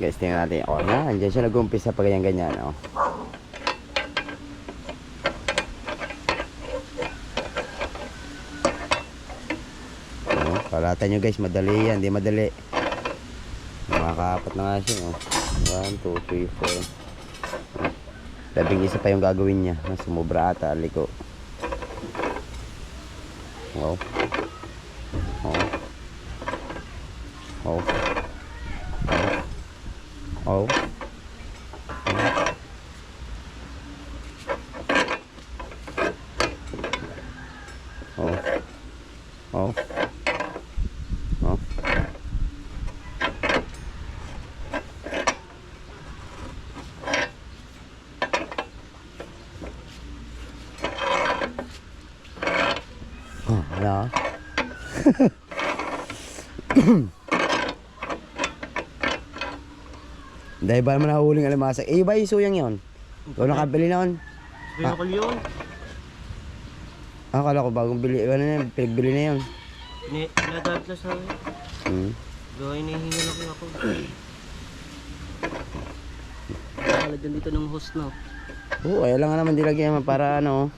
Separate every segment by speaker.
Speaker 1: guys, tingnan natin. O, yan. Diyan siya nag-umpisa pa ganyan-ganyan. O. Palatan nyo guys, madali yan. Hindi madali. Makakaapat na nga siya. O. 1, 2, 3, 4. Labing isa pa yung gagawin niya. Sumubra ata. Aliko. Wow. Oh. Oh. Oh. Oh. Oh. Oh. Oh, wala. Dahil ba naman nahuhuling alamasa? Eh, ba yung suyang yun? Ikaw nakabili na yun?
Speaker 2: Binakal yun.
Speaker 1: Akala ko bagong bili. Ano na yun? Pinagbili na yun.
Speaker 2: Pinadagla sa akin. Gawin hinihingal ako. Nakalagyan dito ng host na.
Speaker 1: Oo, ayaw lang nga naman dilagyan para ano,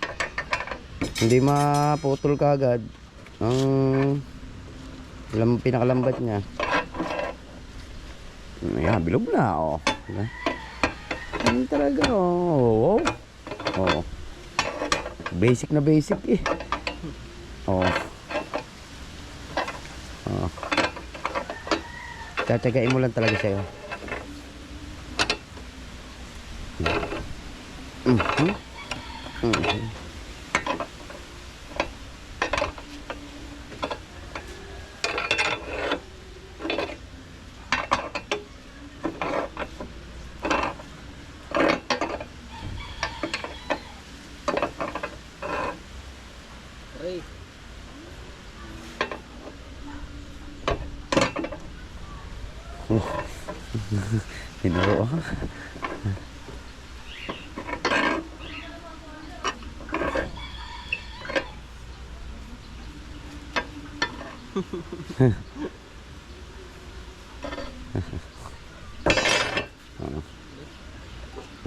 Speaker 1: hindi maputol ka agad ang pinakalambat niya. Ayan, bilog na, oh. Ano talaga, oh. Oh. Basic na basic, eh. Oh. Oh. Tsatsagain mo lang talaga sa'yo.
Speaker 2: Ay.
Speaker 1: Tinuro ako.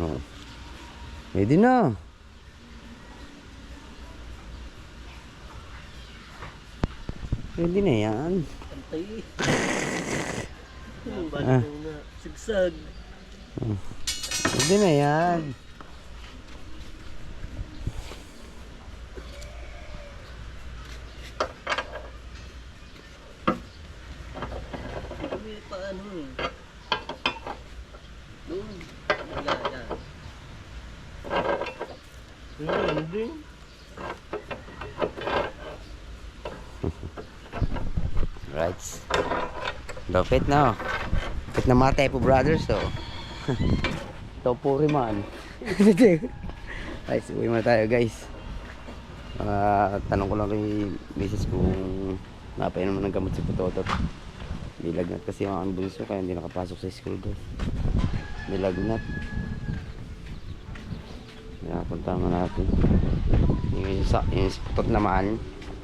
Speaker 1: Oh. Pwede na. Pwede na yan.
Speaker 2: Antay. Balik na. Sigsag.
Speaker 1: Pwede na yan.
Speaker 2: Paano eh? Doon. Wala yan. Ano din?
Speaker 1: Right. Lupit na. Lupit na mga Tepo Brothers, oh. Topuri man. Right, uwi muna tayo guys. Tanong ko lang kay Mrs. kung napainom ng gamot si Putotot. Nilagnat kasi ang bunso kaya hindi nakapasok sa school guys. Nilagnat. Punta nga natin. Yung si Putot naman,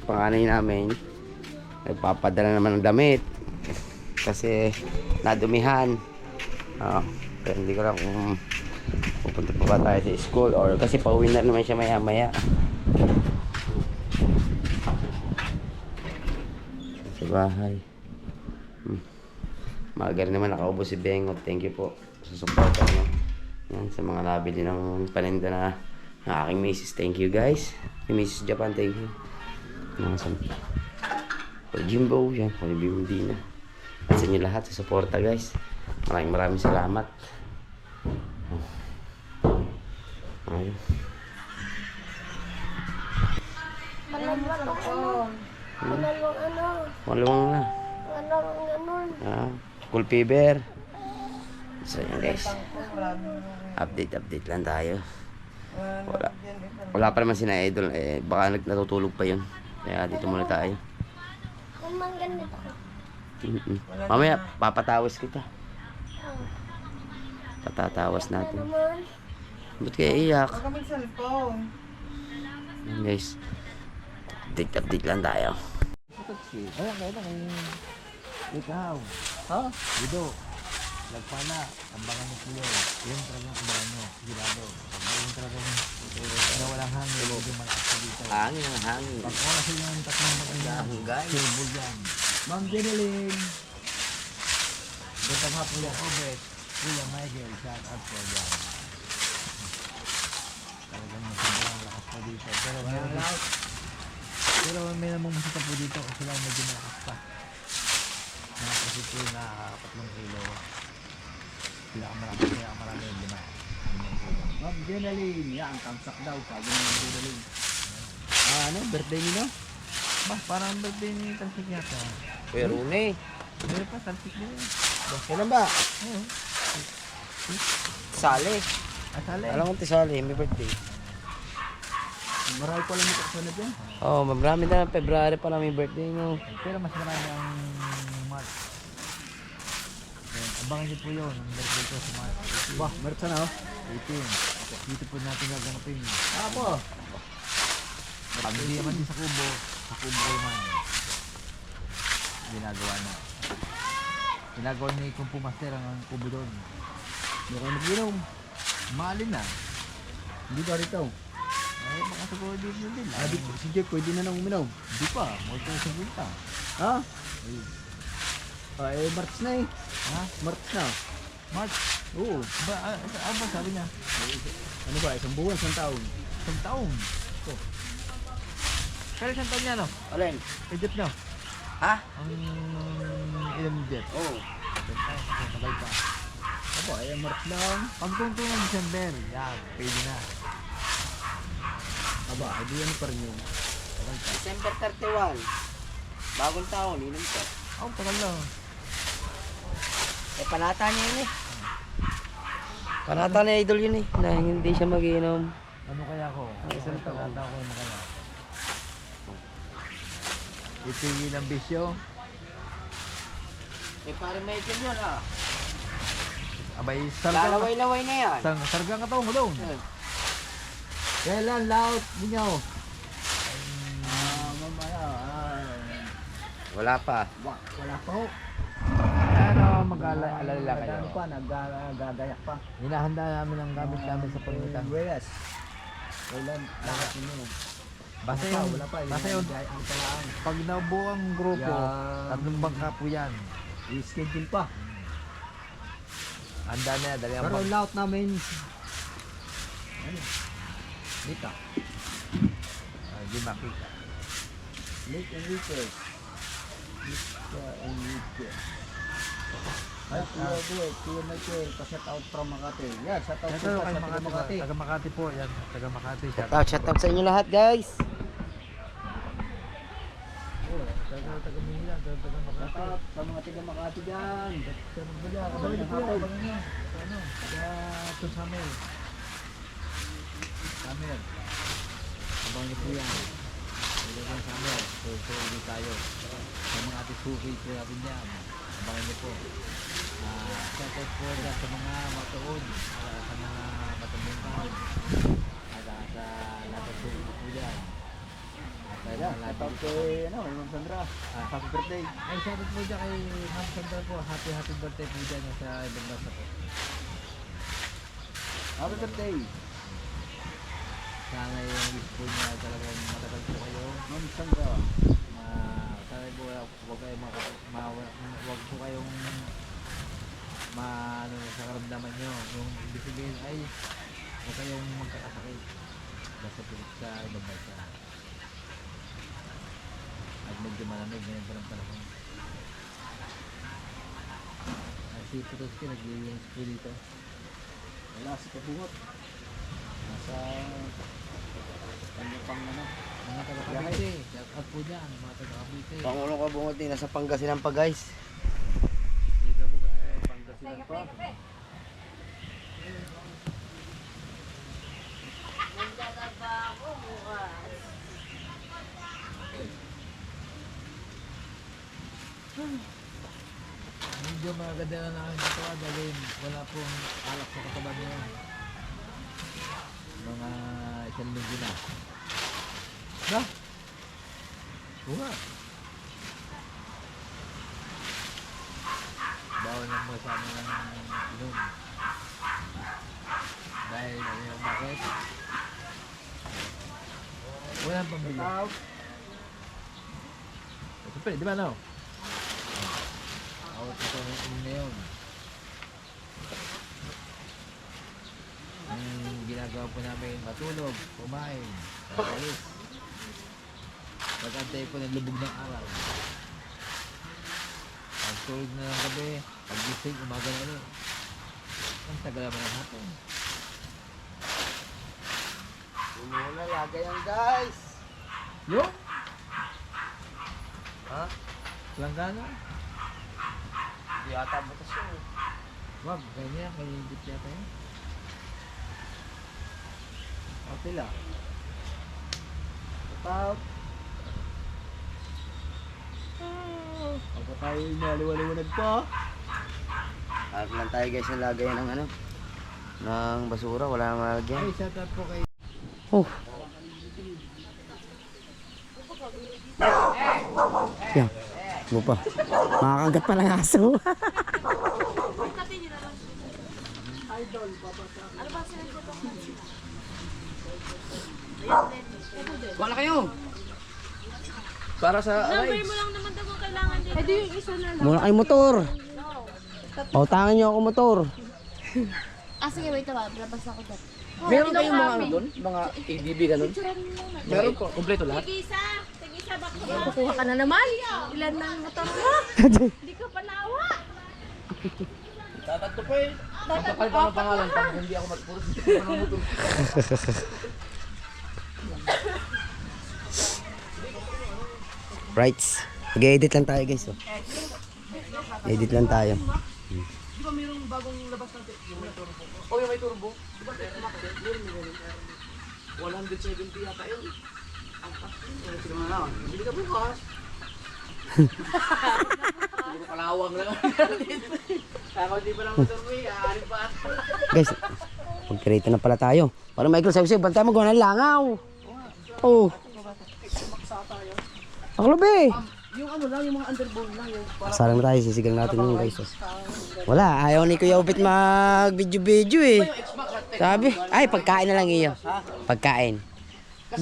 Speaker 1: panganay namin, nagpapadala naman ng damit kasi nadumihan. Pero hindi ko lang kung pupunta pa ba tayo sa school or kasi pauwi na naman siya maya maya sa bahay. Magar naman nakaubos si Bengot. Thank you po sa support nyo. Yan, sa mga nabili ng paninda na aking misis. Thank you guys. Yung Mrs. Japan, thank you. Jimbo, yan, Bimbi na. At sa inyo lahat sa suporta guys. Maraming salamat. Ayun. Malawang na. School fever. So yan guys. Update lang tayo. Wala pa naman sina Idol. Baka natutulog pa yun. Kaya dito muna tayo. Mamaya papatawas kita. Patatawas natin. Ba't kaya iyak? Guys, update lang tayo.
Speaker 3: Ayan, kaya na kay ikaw.
Speaker 2: Ha?
Speaker 3: Dido. Lagpala, tambangan niyo po yun. Yun talagang abangan nyo, sigurado. Pag yun talagang na walang hangin, hindi malakas pa dito.
Speaker 1: Hangin ang hangin.
Speaker 3: Pag oras yun yung tatlong maganda,
Speaker 1: Dahon, guys.
Speaker 3: silbol yan. Ma'am Jeneline, Gandang hapon yan, Obet, Kuya Michael, shout out po yan. Talagang sobrang lakas pa dito. Pero may namang masita po dito kasi lang medyo malakas pa. Kasi po nakakapatlong kilo. Pinakamarami yung 5 kilo.
Speaker 2: Ma'am Jeneline, yan, kamsak daw. Sabi ng Ma'am Jeneline.
Speaker 3: Ano? Birthday nino? Bah, parang birthday ni Tansik yata.
Speaker 1: Kuya Rune.
Speaker 3: Meron pa, Tansik din.
Speaker 1: Kailan ba?
Speaker 3: Oo.
Speaker 1: Sali.
Speaker 3: Asali.
Speaker 1: Alam mo Sali, may birthday.
Speaker 2: Marami pala nito kasanad yan.
Speaker 1: Oh, marami na. February pa lang may birthday nyo.
Speaker 3: Pero mas marami ang March. Ayan, abangan niyo po yun. Ang birthday ko sa March.
Speaker 2: Bah, meron sana oh.
Speaker 3: 18. Dito po natin gaganapin.
Speaker 2: Apo.
Speaker 3: Pag hindi naman din sa kubo naman. Ginagawa na. Ginagawa ni Kumpu Master ang kubo doon.
Speaker 2: Hindi kayo nag-inom.
Speaker 3: Maalin na.
Speaker 2: Hindi ba rito?
Speaker 3: Ay, baka siguro dito din.
Speaker 2: Si Jeff, pwede na nang uminaw.
Speaker 3: Hindi pa. More tayo sa bunta.
Speaker 2: Ha? March na eh.
Speaker 3: Ha?
Speaker 2: March na.
Speaker 3: March?
Speaker 2: Oo.
Speaker 3: Ba sabi niya?
Speaker 2: Ano ba, isang buwan, isang taon.
Speaker 3: Isang taon.
Speaker 2: Oh.
Speaker 3: Pero isang taon niya, no?
Speaker 1: Alin?
Speaker 3: Kay Jeff, no?
Speaker 1: Ha?
Speaker 3: Ang ilan ni Jeff?
Speaker 1: Oo.
Speaker 3: Isang taon. Sabay pa.
Speaker 2: Apo, March lang.
Speaker 3: Pag tungtong ng December, yan, pwede na.
Speaker 2: Aba, hindi yan pa rin yun.
Speaker 3: Sabay pa.
Speaker 1: December 31. Bagong taon, inom ko.
Speaker 3: Oh, tagal lang.
Speaker 1: Eh, panata niya yun eh. Panata ni Idol yun eh, na hindi siya mag-inom.
Speaker 3: Ano kaya ko? Isang taon ko na kaya. Itigil ang bisyo.
Speaker 1: Eh, pare Michael yun ah.
Speaker 3: Abay, sarga.
Speaker 1: Lalaway-laway na yan.
Speaker 3: Sarga ang katawan mo doon.
Speaker 2: Kailan laot ninyo? Mamaya.
Speaker 1: Wala pa.
Speaker 2: Wala pa ho.
Speaker 3: Ano, mag-alala kayo.
Speaker 2: Ano pa, nagagayak pa.
Speaker 3: Hinahanda namin ang gamit namin sa pagmitan.
Speaker 2: Yes. Kailan laot ninyo?
Speaker 3: Basta
Speaker 2: Wala pa,
Speaker 3: yung,
Speaker 2: wala pa.
Speaker 3: basta yung,
Speaker 2: Ang palaan.
Speaker 3: pag nabuo ang grupo,
Speaker 2: Yan.
Speaker 3: 3 bangka po yan.
Speaker 2: I-schedule pa.
Speaker 3: Handa na yan, dali ang
Speaker 2: Pero
Speaker 3: bangka.
Speaker 2: laot namin. Ano? Dito.
Speaker 3: Hindi makita.
Speaker 2: Late and weekend. Late and weekend. Ay, Kuya Buet, Kuya Michael, pa-shout out from Makati. Yeah, shout out
Speaker 3: Ito
Speaker 2: po
Speaker 3: kay
Speaker 2: sa
Speaker 3: Makati,
Speaker 2: Makati.
Speaker 3: taga Makati po yan. Taga Makati.
Speaker 1: Shout out sa inyo lahat guys.
Speaker 3: Oh, taga Manila, taga
Speaker 2: Shout
Speaker 3: Makati.
Speaker 2: out sa mga tiga Makati dyan.
Speaker 3: Abangan niyo po yan, abangan niyo. Sa ano, taga Tunsamel. Samel. Abangan niyo po yan. Taga Samel. So, ulit tayo. Sa mga ating suki po natin yan. Abangan niyo po. Shout out po sa mga matuon, sa mga matandang taon. At sa lahat ng suki po dyan. At sa
Speaker 2: Yeah,
Speaker 3: lahat
Speaker 2: shout out kay, Ma'am Sandra. Happy birthday.
Speaker 3: ay, shoutout po dyan kay Ma'am Sandra po. Happy birthday po dyan sa ibang bansa po.
Speaker 2: Happy birthday.
Speaker 3: Sana yung wish po niya talagang matagal po kayo.
Speaker 2: Ma'am Sandra.
Speaker 3: Sana po huwag kayong huwag po kayong ano, sa karamdaman nyo. Yung ibig sabihin ay huwag kayong magkakasakit. Basta po sa ibang bansa. At medyo malamig ngayon pa ng panahon. Si Putoski nag-iinis po dito.
Speaker 2: Wala si Kabungot. Nasa kanya pang
Speaker 3: Mga taga-Cavite, shout out po dyan, mga taga-Cavite.
Speaker 1: Pangulong Kabungot din, nasa Pangasinan pa guys.
Speaker 3: Dito po kayo.
Speaker 2: Pangasinan pa.
Speaker 3: Medyo maganda na lang ito dahil wala pong alak sa katawan nyo. Mga isang linggo na. Na? Oo nga. bawal lang mo sa amin ng inom. Dahil ano yung bakit? Walang pambili. Ito pwede, di ba no? Ako ito yung na yun. Ang ginagawa po namin, matulog, kumain, alis. Pag-antay po ng lubog ng araw. Pag-tulog na ng gabi, pag-gising, umaga na ulit. Ang tagal naman ang hapon.
Speaker 1: Muna lagay yan guys.
Speaker 3: Yung?
Speaker 1: Ha?
Speaker 3: Langgana?
Speaker 1: Hindi ata butas yun.
Speaker 3: Wag, ganyan, may higit yata yun. Okay lang.
Speaker 2: Tapos, ako tayo naliwaliwanag pa.
Speaker 1: Harap lang tayo guys na lagay ng ano. Ng basura, wala nang malagyan.
Speaker 3: Ay, shout out po kay...
Speaker 1: Oh. Yan. Mo pa. Makakagat pa ng aso. Wala kayo. Para sa
Speaker 4: Number mo lang naman daw kung kailangan dito. Pwede yung isa na lang.
Speaker 1: muna kayo motor. Pautangan niyo ako motor.
Speaker 4: Ah, sige, wait ba? Labas ako dyan.
Speaker 1: Meron kayong mga ano doon? Mga ADB ganun? Meron po. Kompleto lahat?
Speaker 4: Tig-isa. Tig-isa, baka kukuha ka na naman. Ilan na ang motor mo? Hindi ka pa nawa.
Speaker 1: Tatatlo pa eh. Magkakal pa ng pangalan pag hindi ako magpuro. Rights. Mag-edit lang tayo guys. Oh. Edit lang tayo.
Speaker 2: Di ba mayroong bagong labas natin? Yung may turbo. Oh, yung may turbo. Di ba ito makakit? Meron. 170 yata yun. Ang pasin. Sige mga na. Hindi ka bukas. Siguro kalawang lang. Ako di pa lang turbo eh. Aanin pa.
Speaker 1: Guys, magkarito na pala tayo. Parang Michael sabi bantay mo gawa ng langaw. Oh. Ako be.
Speaker 2: Yung ano lang, yung mga underbone lang. Yung
Speaker 1: Sarang na tayo, sisigang natin yung guys. Oh. Wala, ayaw ni Kuya Ubit mag-video-video eh. Sabi, ay pagkain na lang iyo. Pagkain.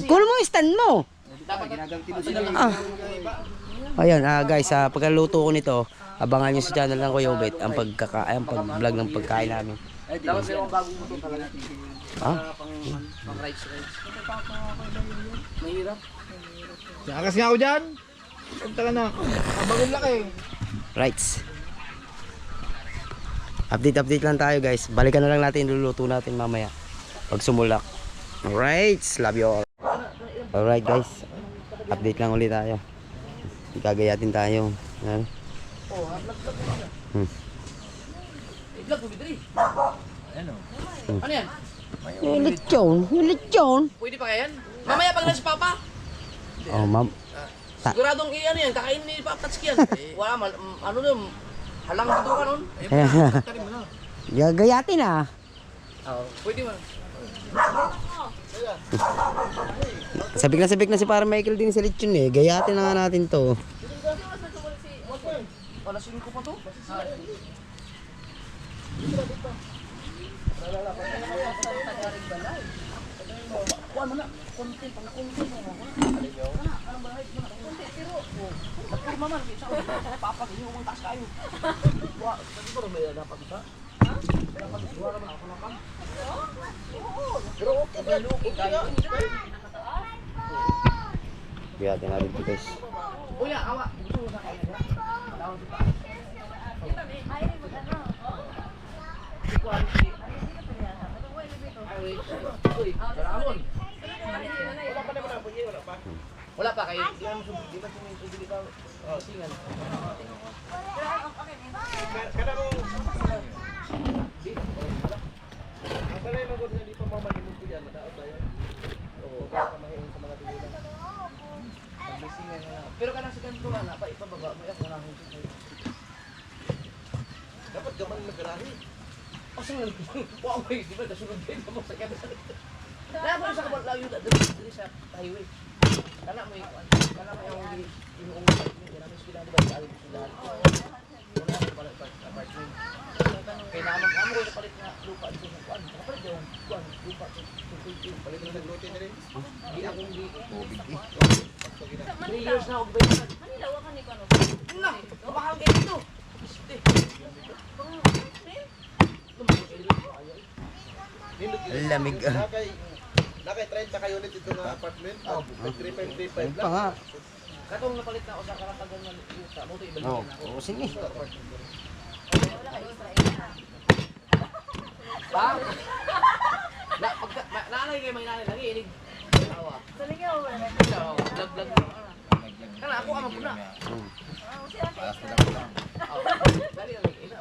Speaker 1: Kulo mo yung stand mo.
Speaker 2: dapat ginaganti mo sila.
Speaker 1: Ah. Ayan, guys, sa pagkaluto ko nito, abangan nyo sa channel ng Kuya Ubit ang pag-vlog ng pagkain namin.
Speaker 2: Dapat mayroong bagong motor talaga.
Speaker 1: Ah?
Speaker 2: Pang rides. Mahirap.
Speaker 3: Akas nga ako dyan! Punta ka na. Ang bagong laki.
Speaker 1: Rights. Update lang tayo guys. Balikan na lang natin, luluto natin mamaya pag sumulak. Alright, love you all. Alright guys, update lang ulit tayo. Gagayatin tayo. Ano?
Speaker 2: Vlog mo bidri.
Speaker 3: Ano?
Speaker 2: Ano yan?
Speaker 1: Yung lechon.
Speaker 2: Pwede pa kaya yan? Mamaya pag nasa papa.
Speaker 1: Oh ma'am.
Speaker 2: Siguradong ano yan, kakain ni Papa Tatsuki yan. Wala man, ano nun, halang dito ka nun. Tarim mo na.
Speaker 1: Gagayatin ah.
Speaker 2: Pwede mo.
Speaker 1: Sabik na si parang Michael din sa lechon eh. Gayatin na nga natin to.
Speaker 2: Wala sinin ko pa to. Kuha mo na, konti, pang konti mo. Anong bahay mo na? Konti, pero, nagpurma man, isa ko, papag, hindi mo taas kayo. Wah, sabi ko, may dapat isa? Ha? Dapat isa naman ako naman. Oo. Pero okay, okay kayo.
Speaker 1: Gayatin natin to guys.
Speaker 2: Kuya, awa. Gusto mo na kayo na? Tawag kita. Wala pa kayo. Di ba sumili ka? Oh, singan. Kada mo. Ang balay magod na di pa mamalimod ko yan. Madaot ba yan? Oo. Kamahin sa mga tuloy. Pagbisingan na. Pero kanang sa ganito nga na, ipababa mo yan. Wala akong sito. Dapat gaman magalahi. O sa nga, wow, di ba? Nasunod din mo sa kanya. Kaya mo sa kapag layo na, dali sa highway. Kana mo yung yung ungay. Hindi namin sila, di ba? Dali mo sila. Wala ko pala apartment. 3 years na ako bayan.
Speaker 4: Manila, waka ni Pano.
Speaker 2: Una, kapahal kayo dito.
Speaker 1: Ang lamig ah.
Speaker 5: Nakay 30 ka unit ito nga apartment. 3535
Speaker 1: Pa nga.
Speaker 2: Katong napalit na ako sa karatagan ng yuta. Mo to ibalik
Speaker 1: Oo,
Speaker 2: na ako.
Speaker 1: oo, sige.
Speaker 2: Pa? Nanay kayo may nanay lagi. Inig. Tawa.
Speaker 4: Saligaw.
Speaker 2: Lag. Kana ako ang muna. Dali lang. Ina.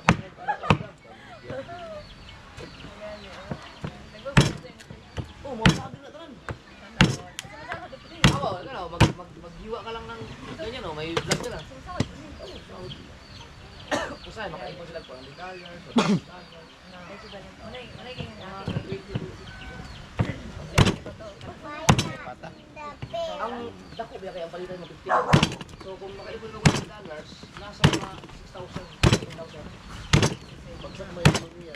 Speaker 2: Oh, mo sabi na tanan. Ako, kana maghiwa ka lang ng ganyan oh, may vlog ka lang. Kusay makaipon sila ko ang ligalya. Ang dako biya kay ang palitan mo 50. So kung makaipon ka ng dollars, nasa mga 6,000, 7,000.
Speaker 5: Bagsak mo yung niya.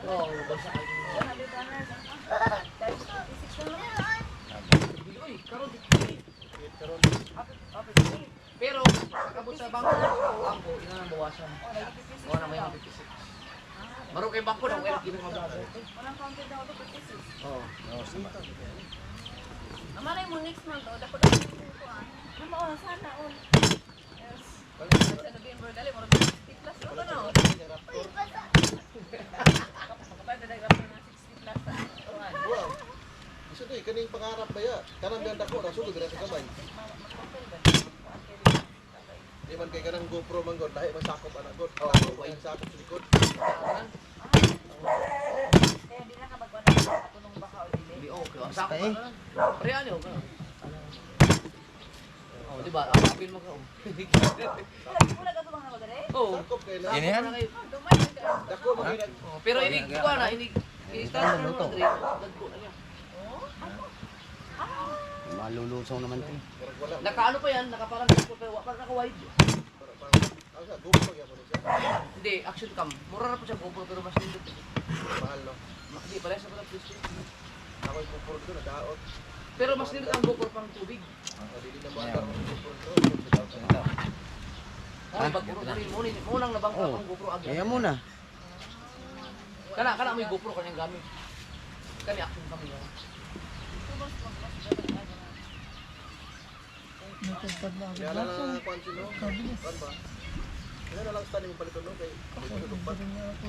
Speaker 2: Oh, basta kayo. Uy, karon pero kabot sa bangko, ina nang bawasan. Wala na may 56. Maro kay bangko na kaya kini mababaw.
Speaker 4: Walang counted daw to 56.
Speaker 2: Oh.
Speaker 4: Amalay mo next month, o dako dako ko ah. Ano sana on. Yes. Sa November dali mo 60 plus o ano? Kapag dadagrap na 60 plus.
Speaker 5: Wow. Iso to kaning pangarap ba ya? Kanang biyan dako ra sulod dira sa kamay. Di man kay kanang GoPro man god dahil masakop anak god. Oh, way sakop sa likod.
Speaker 4: Kaya di na ka magkuha ng punong baka o dili.
Speaker 2: Di okay. Ang sakto na. Pareha niyo ka. Oh, di ba? Apil mo ka.
Speaker 4: Wala ka tumang na magare?
Speaker 2: Oh.
Speaker 5: Sakop kay na.
Speaker 2: Yan yan.
Speaker 4: Dumay ka.
Speaker 5: Dako man kay
Speaker 2: Pero inig ko na, inig i-start na mo dre. Dagko na niya.
Speaker 1: Malulusaw naman ito.
Speaker 5: wala.
Speaker 2: Nakaano pa yan, nakaparang dagko pero wa pa naka-wide.
Speaker 5: Ang sa GoPro gyapon siya.
Speaker 2: Hindi, action cam. Mura na po siya GoPro pero mas nindot.
Speaker 5: Mahal no.
Speaker 2: Hindi pala sa pala PlayStation.
Speaker 5: Ako yung GoPro dito nadaot.
Speaker 2: Pero mas nindot ang GoPro pang tubig.
Speaker 5: Dili na mo andar ang GoPro dito.
Speaker 2: Ay, pag-uro na rin. Munang nabangka
Speaker 1: Oh.
Speaker 2: ang GoPro agad.
Speaker 1: Kaya muna.
Speaker 2: Kana mo yung GoPro kanyang gamit. Kani action cam niya.
Speaker 5: Kaya na lang kuan sino. Kuan ba? Kaya na lang stand yung paliton no kay tulog-tulog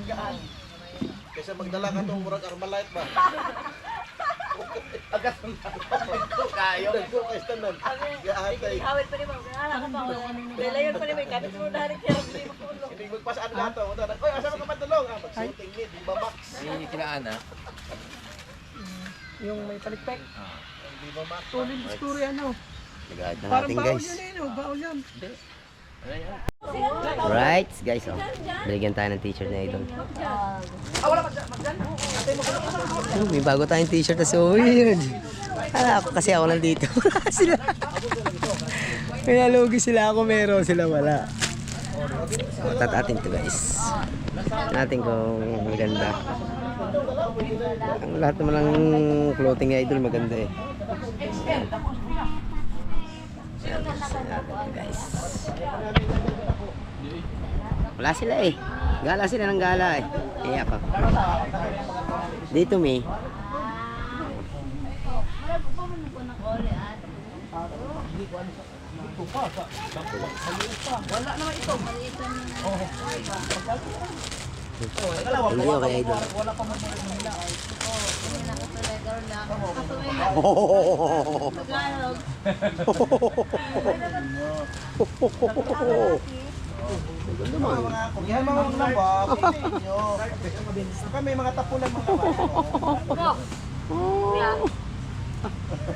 Speaker 2: Gaan.
Speaker 5: Kaysa magdala ka tong murag Armalite ba?
Speaker 2: Agad ang dagko kayo.
Speaker 5: Dagko kay standan. Gaatay.
Speaker 4: Hawit pa ni mo. Ala ka pa. Delayon pa ni mo. Kapit mo na rin kaya hindi makulo.
Speaker 5: Hindi magpasaan ka to. Oy, asa mo ka matulong? Ah, mag-shooting ni, di ba Max?
Speaker 3: Hindi kinaan ha.
Speaker 6: Yung may palikpik.
Speaker 5: Di ba Max?
Speaker 6: Solid story ano.
Speaker 1: Nag-add na
Speaker 6: Parang
Speaker 1: natin
Speaker 6: baon
Speaker 1: guys.
Speaker 6: yun eh, no? Baon yan.
Speaker 1: Right guys, oh. Binigyan tayo ng t-shirt na ito.
Speaker 2: Wala pa dyan.
Speaker 1: May bago tayong t-shirt na so weird. Ako kasi ako lang dito. Sila. May nalugi sila ako meron, sila wala. Tat atin to guys. Natin kung maganda. Ang lahat naman ng clothing ni Idol maganda eh. Yan, guys. Wala sila eh. Gala sila ng gala eh. Kaya ako. Dito may.
Speaker 2: Wala naman ito.
Speaker 1: Hindi okay Idol.
Speaker 5: Yan mga ulam ba? Kami mga tapunan mga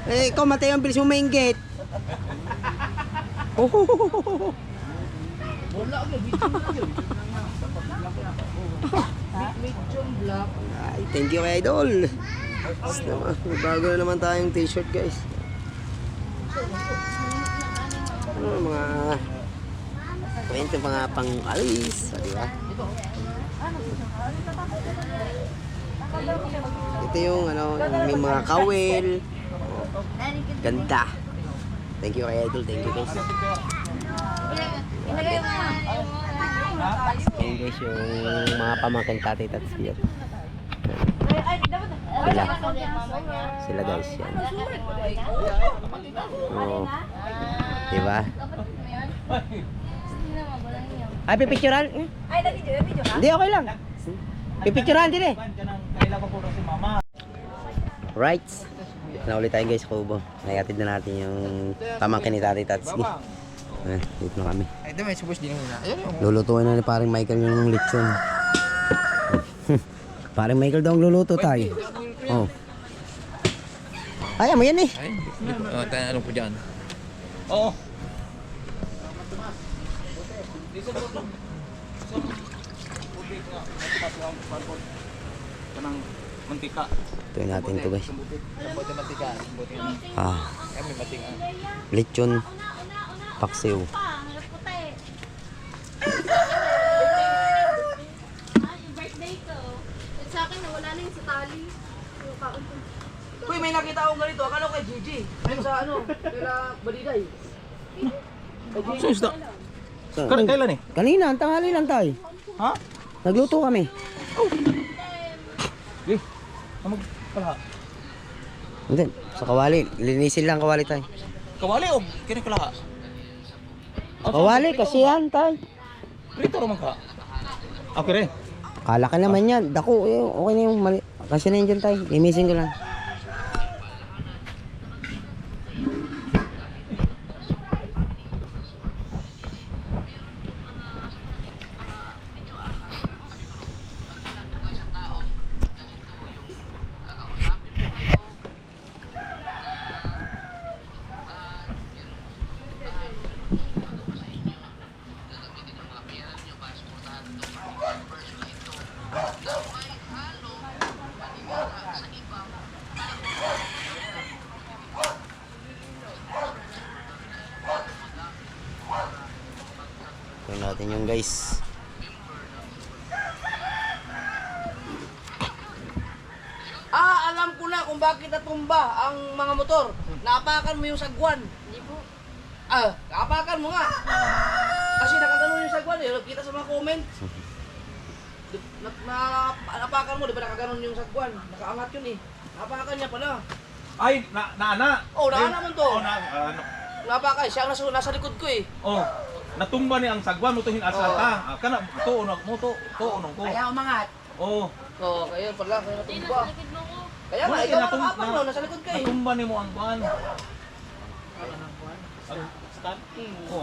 Speaker 1: Eh, ikaw Mateo, ang bilis mo mainggit.
Speaker 2: Wala ka, video na yun. Medium black.
Speaker 1: Ay, thank you kay Idol. Basta naman, may bago na naman tayong t-shirt guys. Mga kwento mga pang alis, di ba? Ito yung ano, may mga kawil. Ganda. Thank you kay Idol. Thank you guys.
Speaker 4: Ilagay mo na.
Speaker 1: Ayan guys yung mga pamangkin Tatay Tats here.
Speaker 4: Ay, dapat na.
Speaker 1: Sila.
Speaker 4: Mama niya.
Speaker 1: Sila guys yan. Oo. Diba? Ay, pipicturan?
Speaker 4: Ay, nag-video ka?
Speaker 1: Hindi, okay lang. Pipicturan din eh. Right. Na ulit tayo guys, Kubo. Nayatid na natin yung pamangkin ni Tatay Tatsuki. Dito na kami.
Speaker 5: Ay, may supos din muna.
Speaker 1: Lulutuin na ni paring Michael yung lechon. Paring Michael daw ang luluto tayo. Oh. Ay, mo yan eh.
Speaker 5: Ano po dyan?
Speaker 2: Oo. Kanang mantika.
Speaker 1: Tuloy natin ito guys.
Speaker 5: Buti matika. Buti may matika.
Speaker 1: Lechon paksiw.
Speaker 4: Yung birthday ko. At sa akin, wala na yung sa tali. Yung kaon ko.
Speaker 2: Uy, may nakita akong ganito. Akala ko kay Gigi. Ayun sa ano, kaya Baliday.
Speaker 5: So, isda. Kailan eh?
Speaker 1: Kanina, ang tanghali lang tayo.
Speaker 5: Ha?
Speaker 1: Nagluto kami.
Speaker 5: Eh, ano pala?
Speaker 1: Hindi, sa kawali. Linisin lang kawali tayo.
Speaker 5: Kawali o? Kini kalaha?
Speaker 1: Kawali, kasi yan tayo.
Speaker 5: Prito naman ka. Okay rin.
Speaker 1: Kala ka naman yan. Dako, okay na yung mali. Kasi na yun dyan tayo. Linisin ko lang. Tingnan natin yung guys.
Speaker 2: Alam ko na kung bakit natumba ang mga motor. Naapakan mo yung sagwan.
Speaker 4: Hindi po.
Speaker 2: Naapakan mo nga. Kasi nakaganon yung sagwan eh. Kita sa mga comment. Naapakan mo, di ba nakaganon yung sagwan? Nakaangat yun eh. Naapakan niya pala.
Speaker 5: Ay, naana.
Speaker 2: Oh, naana mo to.
Speaker 5: Oh,
Speaker 2: Naapakan, siya ang nasa likod ko eh.
Speaker 5: oh, natumba ni ang sagwan mo to hinasata. Kana to unog mo to unog ko.
Speaker 2: Kaya umangat.
Speaker 5: Oh,
Speaker 2: Kaya pala, kaya natumba.
Speaker 4: Likid mo ko.
Speaker 2: Kaya nga, ikaw ang nakapag mo, nasa likod ka eh.
Speaker 5: natumba ni mo ang kuan. Oh.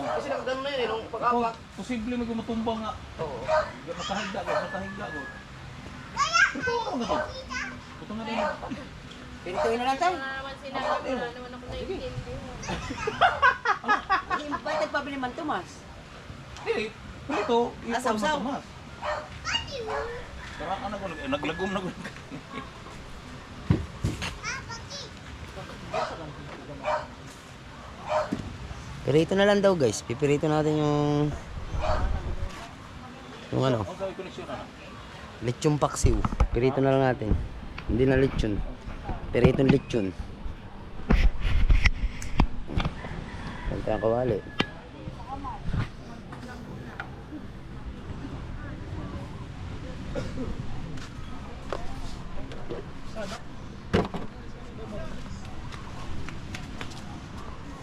Speaker 2: Kasi nakaganon na yun eh, nung pag-apak.
Speaker 5: Posible may gumatumba nga.
Speaker 2: Oo.
Speaker 5: Matahigda ko. Ito ano to? Ito nga din.
Speaker 1: Pinituin na lang tayo.
Speaker 4: Wala naman sinabi. Wala naman ako naiintindi.
Speaker 6: Bakit pa man Tomas?
Speaker 5: Dili, ito,
Speaker 6: Asaw-saw.
Speaker 5: Mas. Tara ano ko naglagom na ko.
Speaker 1: Pirito na lang daw guys. Pipirito natin yung ano,
Speaker 5: Ang sabi koneksyon na.
Speaker 1: lechon paksiw. Pirito na lang natin. Hindi na lechon. Piritong lechon. Kanta ang kawali.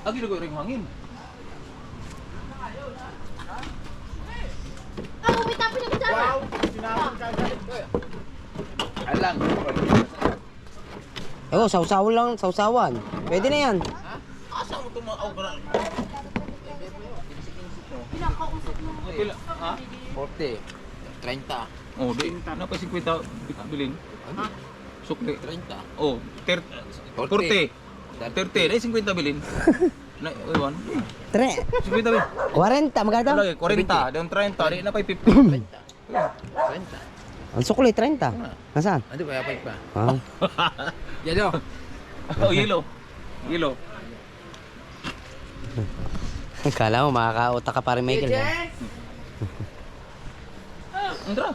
Speaker 5: Agi na ko ring hangin.
Speaker 4: Umitapi na kita.
Speaker 5: Alang.
Speaker 1: Oh, sausawan lang, sausawan. Pwede na yan.
Speaker 5: Asa mo tumaaw ka na?
Speaker 4: Pinakausap mo.
Speaker 5: Pila, ha?
Speaker 3: 40, 30,
Speaker 5: Oh, di na pa 50 bilin. Sukli.
Speaker 3: 30.
Speaker 5: Oh, 40. 30, dai 50 bilin. Na, ewan.
Speaker 1: Tre.
Speaker 5: 50 bilin.
Speaker 1: 40, magkano?
Speaker 5: Lagi 40, dan 30, di na pa 50.
Speaker 3: 30.
Speaker 1: Ang sukli, 30. Nasaan?
Speaker 3: Ano ba yapay pa?
Speaker 1: Ah.
Speaker 3: Yan o.
Speaker 5: Oh, yellow. Yellow.
Speaker 1: Kala mo, makakauta ka pa rin Michael.
Speaker 5: Andra.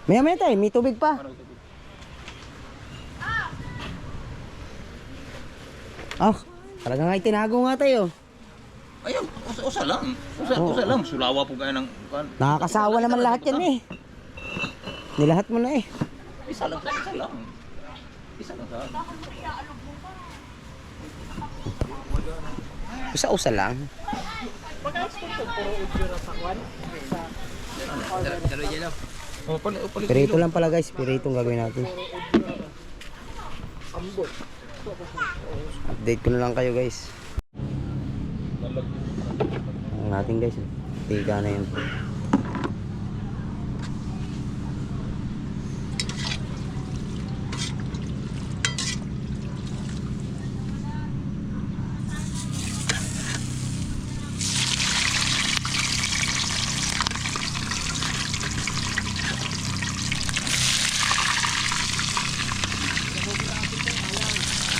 Speaker 1: Maya tayo, may tubig pa. Ah, talaga nga itinago nga tayo.
Speaker 2: Ayun, usa lang. Usa lang. Sulawa po kayo ng...
Speaker 1: Nakakasawa naman lahat yan eh. Nilahat mo na eh.
Speaker 2: Isa lang. Isa lang. Isa lang sa...
Speaker 1: Usa-usa lang. Pirito lang pala guys, pirito ang gagawin natin. Update ko na lang kayo guys. Ang natin guys, tiga na yun.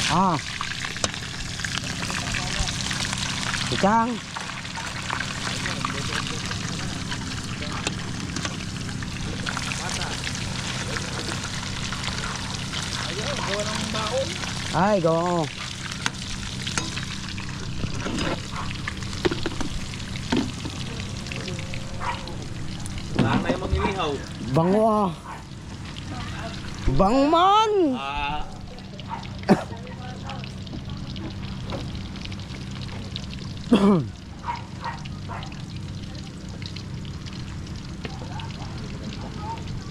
Speaker 1: Ah. Ikang. Ay, go.
Speaker 2: Wala na yung manghilihaw.
Speaker 1: Bango ah. Bangman.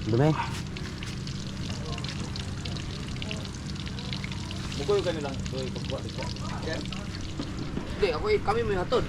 Speaker 1: Dumi.
Speaker 2: Bukoy kami lang. Bukoy, pagkuha.
Speaker 5: Yan.
Speaker 2: Hindi, kami may hatod.